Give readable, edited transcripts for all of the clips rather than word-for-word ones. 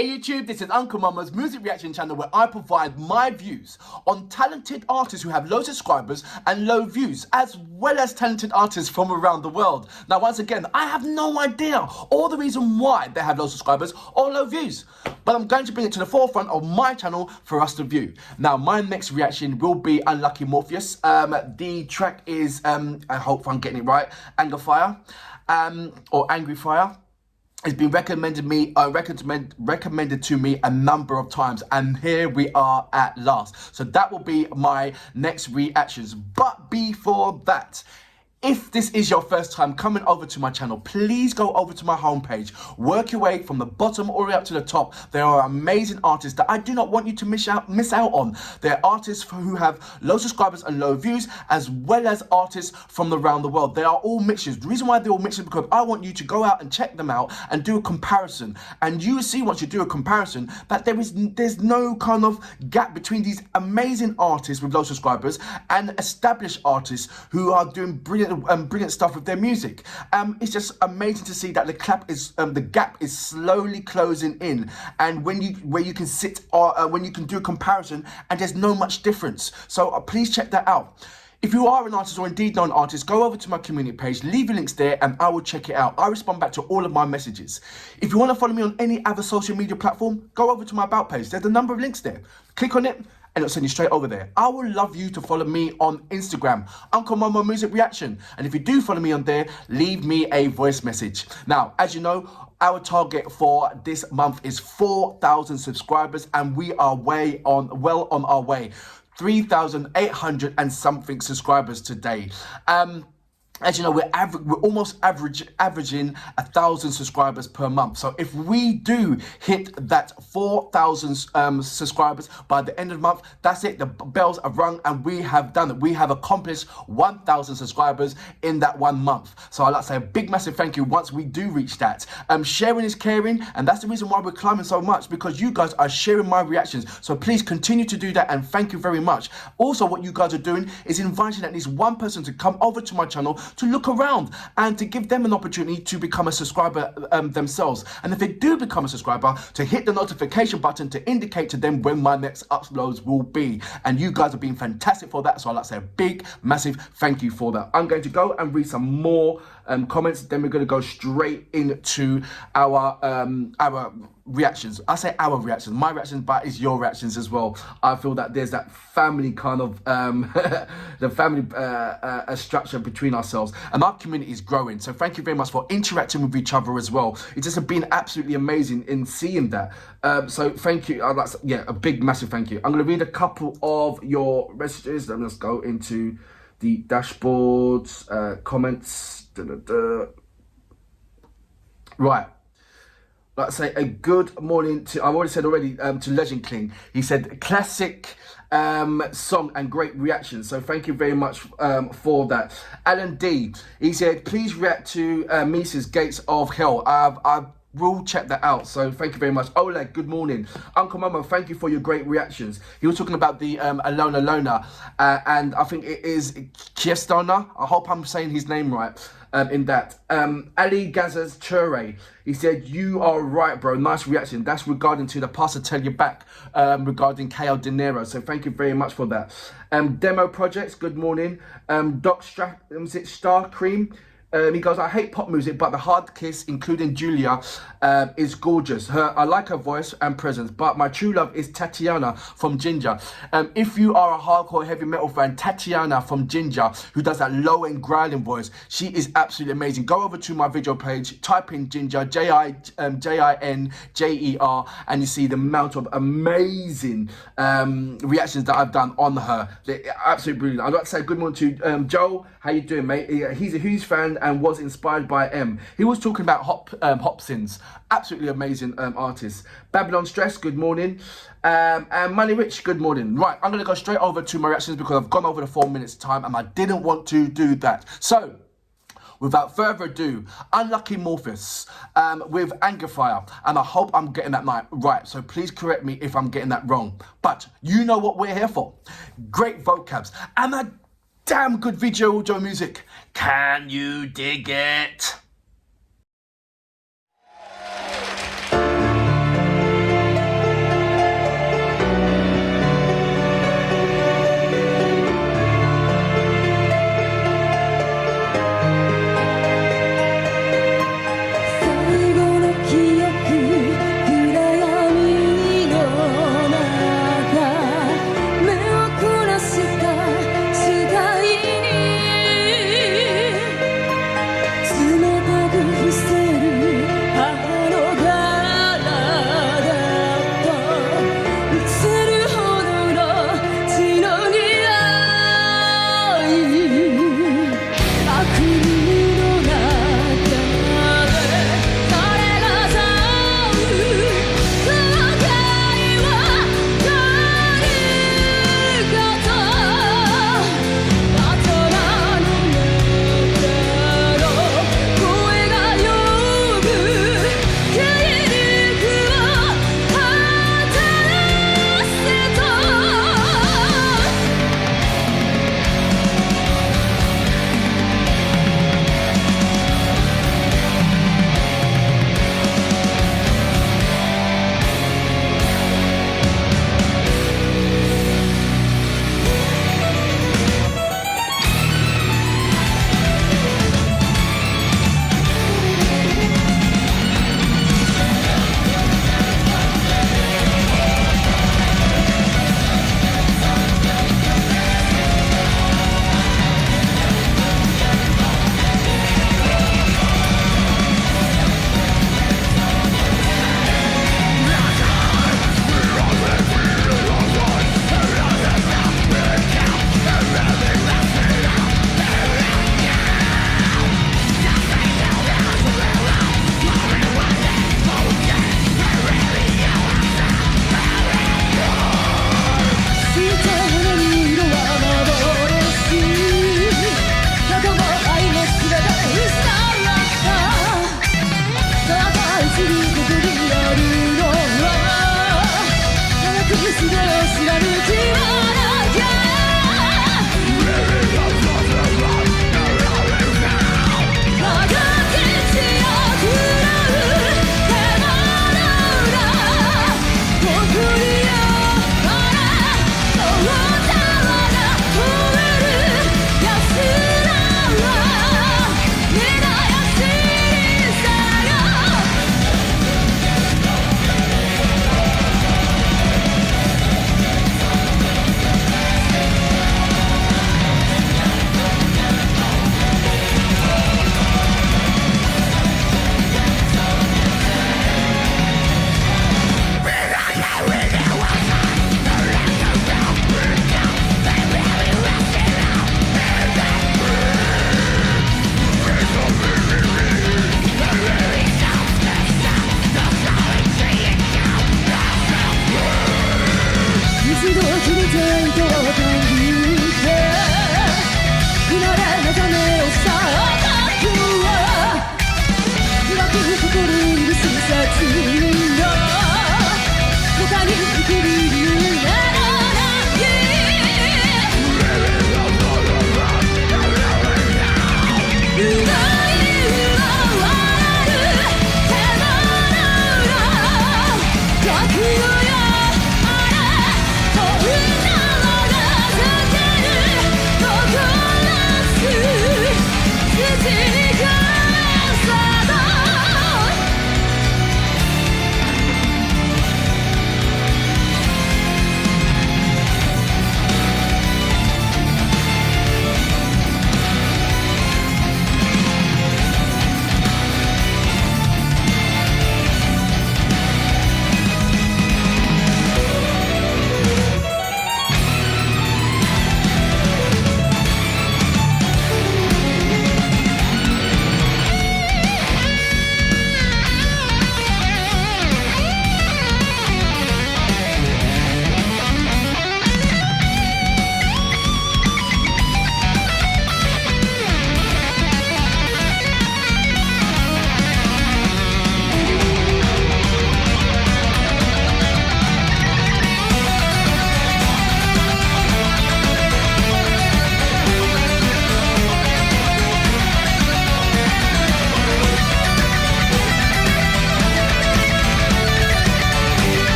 Hey YouTube, this is Uncle Mama's music reaction channel where I provide my views on talented artists who have low subscribers and low views, as well as talented artists from around the world. Now once again, I have no idea or the reason why they have low subscribers or low views, but I'm going to bring it to the forefront of my channel for us to view. Now my next reaction will be Unlucky Morpheus. The track is, I hope I'm getting it right, Angreifer, or Angreifer. It's been recommended to me a number of times, and here we are at last. So that will be my next reactions. But before that, if this is your first time coming over to my channel, please go over to my homepage, work your way from the bottom all the way up to the top. There are amazing artists that I do not want you to miss out on. There are artists who have low subscribers and low views, as well as artists from around the world. They are all mixtures. The reason why they're all mixtures is because I want you to go out and check them out and do a comparison. And you will see once you do a comparison that there's no kind of gap between these amazing artists with low subscribers and established artists who are doing brilliant stuff with their music. It's just amazing to see that the gap is slowly closing in, and when you can sit when you can do a comparison and there's no much difference. So please check that out. If you are an artist or indeed not an artist, go over to my community page, leave your links there, and I will check it out. I respond back to all of my messages. If you want to follow me on any other social media platform, go over to my About page. There's a number of links there. Click on it and it'll send you straight over there. I would love you to follow me on Instagram, Uncle Mama Music Reaction. And if you do follow me on there, leave me a voice message. Now, as you know, our target for this month is 4,000 subscribers, and we are well on our way. 3,800 and something subscribers today. As you know, we're almost averaging 1,000 subscribers per month. So if we do hit that 4,000 subscribers by the end of the month, that's it. The bells are rung, and we have done it. We have accomplished 1,000 subscribers in that 1 month. So I'd like to say a big, massive thank you once we do reach that. Sharing is caring, and that's the reason why we're climbing so much, because you guys are sharing my reactions. So please continue to do that, and thank you very much. Also, what you guys are doing is inviting at least one person to come over to my channel to look around and to give them an opportunity to become a subscriber themselves. And if they do become a subscriber, to hit the notification button to indicate to them when my next uploads will be. And you guys have been fantastic for that, so I'd like to say a big, massive thank you for that. I'm going to go and read some more comments, then we're going to go straight into our reactions. I say our reactions, my reactions, but it's your reactions as well. I feel that there's that family kind of the family structure between ourselves, and our community is growing. So thank you very much for interacting with each other as well. It's just been absolutely amazing in seeing that. So thank you. I'd like to, yeah, a big, massive thank you. I'm going to read a couple of your messages. Then let's go into the dashboards, comments. Right. Let's say a good morning to, I've already said already, to Legend King. He said classic song and great reaction. So thank you very much for that. Alan D, he said, please react to Mises Gates of Hell. I've we'll check that out, so thank you very much. Oleg, good morning. Uncle Mama, thank you for your great reactions. He was talking about the Alona Lona, and I think it is Kiestona. I hope I'm saying his name right in that. Ali Gazas Chure, he said, you are right, bro. Nice reaction. That's regarding to the Pastor Tell You Back regarding KL De Niro. So thank you very much for that. Demo Projects, good morning. Doc Star Cream, he goes, I hate pop music, but the hard kiss, including Julia, is gorgeous. I like her voice and presence, but my true love is Tatiana from Ginger. If you are a hardcore heavy metal fan, Tatiana from Ginger, who does that low and growling voice, she is absolutely amazing. Go over to my video page, type in Ginger, Jinjer, and you see the amount of amazing reactions that I've done on her. They're absolutely brilliant. I'd like to say good morning to Joel. How you doing, mate? He's a huge fan and was inspired by M. He was talking about Hopsins. Absolutely amazing artist. Babylon Stress, good morning. And Money Rich, good morning. Right, I'm going to go straight over to my reactions because I've gone over the 4 minutes time and I didn't want to do that. So, without further ado, Unlucky Morpheus with Angreifer, and I hope I'm getting that right, so please correct me if I'm getting that wrong. But you know what we're here for. Great vocabs and a damn good video audio music. Can you dig it?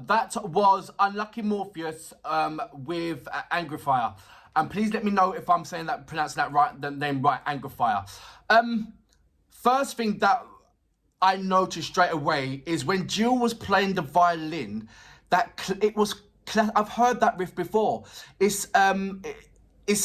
That was Unlucky Morpheus with Angreifer. And please let me know if I'm pronouncing that right, the name right, Angreifer. First thing that I noticed straight away is when Jill was playing the violin, I've heard that riff before. There's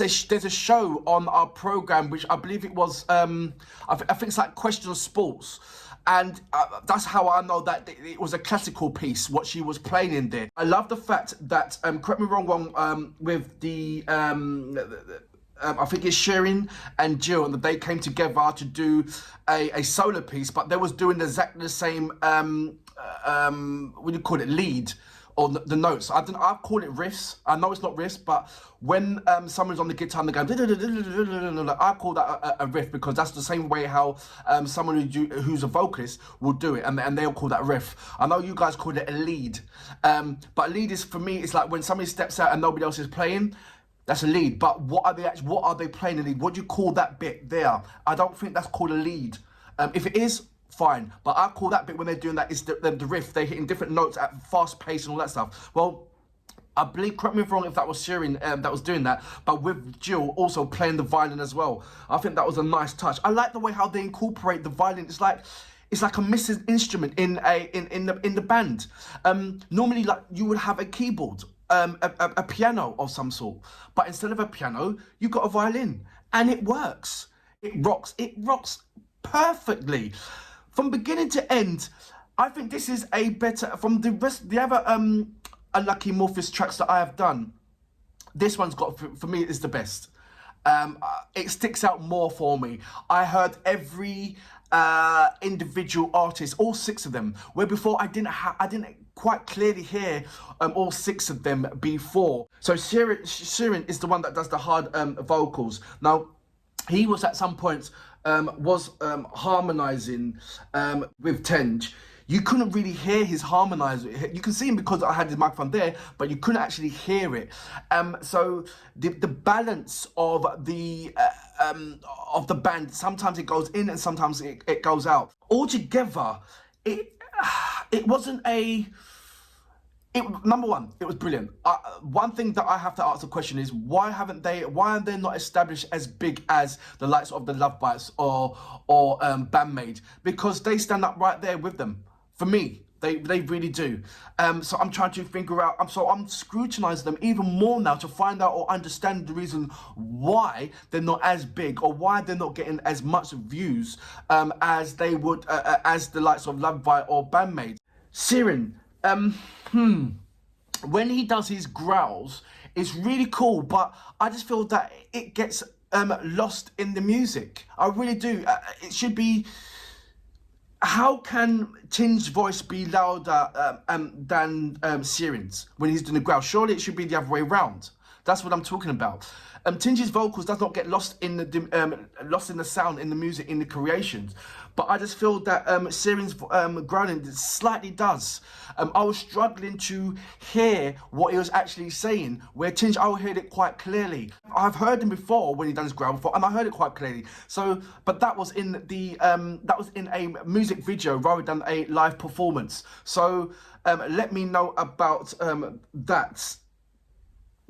a show on our program, which I believe it was, I think it's like Question of Sports. And that's how I know that it was a classical piece, what she was playing in there. I love the fact that, correct me wrong, with the, I think it's Sherin and Jill, and they came together to do a solo piece, but they was doing exactly the same, what do you call it, lead, or the notes. I call it riffs. I know it's not riffs, but when someone's on the guitar and they go, I call that a riff, because that's the same way how someone who's a vocalist will do it, and they'll call that riff. I know you guys call it a lead, but a lead is, for me, it's like when somebody steps out and nobody else is playing. That's a lead. But what are they playing a lead? What do you call that bit there? I don't think that's called a lead. If it is, fine. But I call that bit when they're doing that is the riff. They're hitting different notes at fast pace and all that stuff. Well, I believe, correct me if I'm wrong, if that was Sheeran that was doing that, but with Jill also playing the violin as well. I think that was a nice touch. I like the way how they incorporate the violin. It's like a missing instrument in the band. Normally, like, you would have a keyboard, a piano of some sort, but instead of a piano, you've got a violin, and it works. It rocks. It rocks perfectly from beginning to end. I think this is a better from the other Unlucky Morpheus tracks that I have done. This one's got, for me, is the best. It sticks out more for me. I heard every individual artist, all 6 of them, where before I didn't quite clearly hear all 6 of them before. So Sheeran is the one that does the hard vocals. Now, he was at some point harmonizing with En3.Change. You couldn't really hear his harmonizer. You can see him because I had his microphone there, but you couldn't actually hear it. So the balance of the band, sometimes it goes in and sometimes it goes out. Altogether, it wasn't a. Number one, it was brilliant. One thing that I have to ask the question is why are they not established as big as the likes of the Love Bites or Bandmate? Because they stand up right there with them. For me, they really do. So I'm trying to figure out, I'm scrutinizing them even more now to find out or understand the reason why they're not as big or why they're not getting as much views as they would, as the likes of Love Bite or Bandmate. Sheeran, when he does his growls, it's really cool, but I just feel that it gets lost in the music. I really do. It should be. How can En3.Change's voice be louder than Sheeran's when he's doing the growl? Surely it should be the other way around. That's what I'm talking about. En3.Change's vocals does not get lost in the sound, in the music, in the creations. But I just feel that Sheeran's growling slightly does. I was struggling to hear what he was actually saying, where En3.Change, I heard it quite clearly. I've heard him before when he done his growl before, and I heard it quite clearly. So, but that was in a music video rather than a live performance. So let me know about that.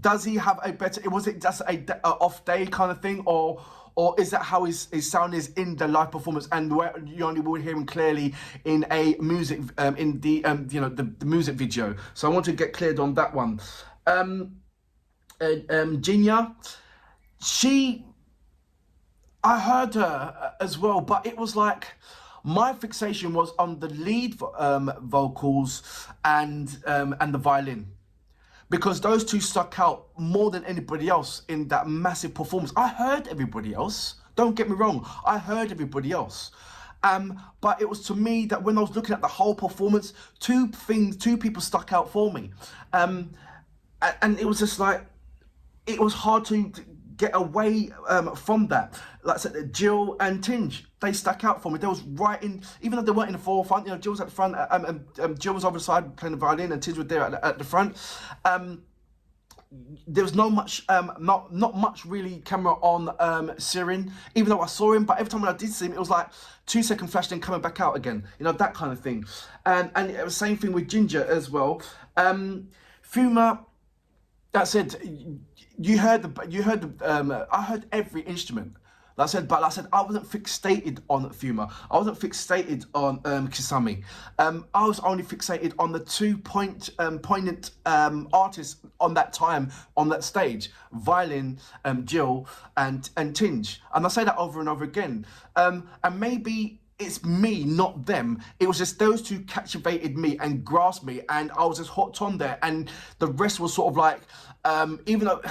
Does he have a better? Was it just a off day kind of thing, or is that how his sound is in the live performance, and where you only will hear him clearly in a music in the the music video? So I want to get cleared on that one. Gina, I heard her as well, but it was like my fixation was on the lead vocals and the violin. Because those two stuck out more than anybody else in that massive performance. I heard everybody else. Don't get me wrong. I heard everybody else. But it was to me that when I was looking at the whole performance, two people stuck out for me. And it was just like, it was hard to get away from that. Like I said, Jill and En3.Change, they stuck out for me. They was right in, even though they weren't in the forefront, Jill was at the front, Jill was over the side playing the violin, and En3.Change was there at the front. There was not much really camera on Sheeran, even though I saw him, but every time when I did see him, it was like 2 second flash, then coming back out again, that kind of thing. And it was the same thing with Ginger as well. Fuma, that said, I heard every instrument. Like I said, I wasn't fixated on Fuma. I wasn't fixated on Kisame. I was only fixated on the 2 poignant artists on that time, on that stage. Violin, Jill, and En3.Change. And I say that over and over again. And maybe it's me, not them. It was just those two captivated me and grasped me, and I was just hooked on there. And the rest was sort of like, even though,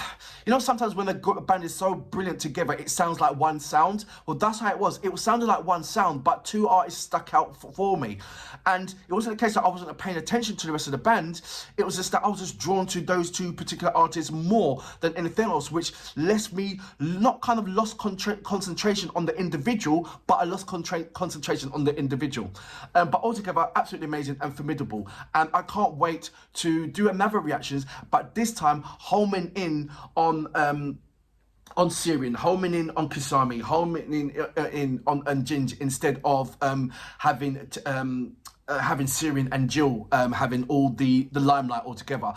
sometimes when a band is so brilliant together, it sounds like one sound. Well, that's how it was. It sounded like one sound, but 2 artists stuck out for me. And it wasn't the case that I wasn't paying attention to the rest of the band. It was just that I was just drawn to those 2 particular artists more than anything else, which left me not kind of lost concentration on the individual, but I lost concentration on the individual. But altogether, absolutely amazing and formidable. And I can't wait to do another reactions, but this time homing in on on Syrian, homing in on Kusami, homing in on Ginge, instead of having Syrian and Jill having all the limelight altogether.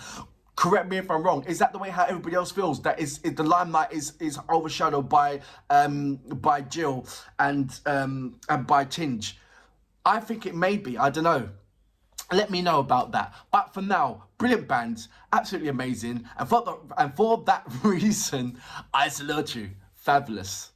Correct me if I'm wrong. Is that the way how everybody else feels? That is the limelight is overshadowed by Jill and by Tinge? I think it may be. I don't know. Let me know about that. But for now, brilliant bands, absolutely amazing, and for that reason, I salute you. Fabulous.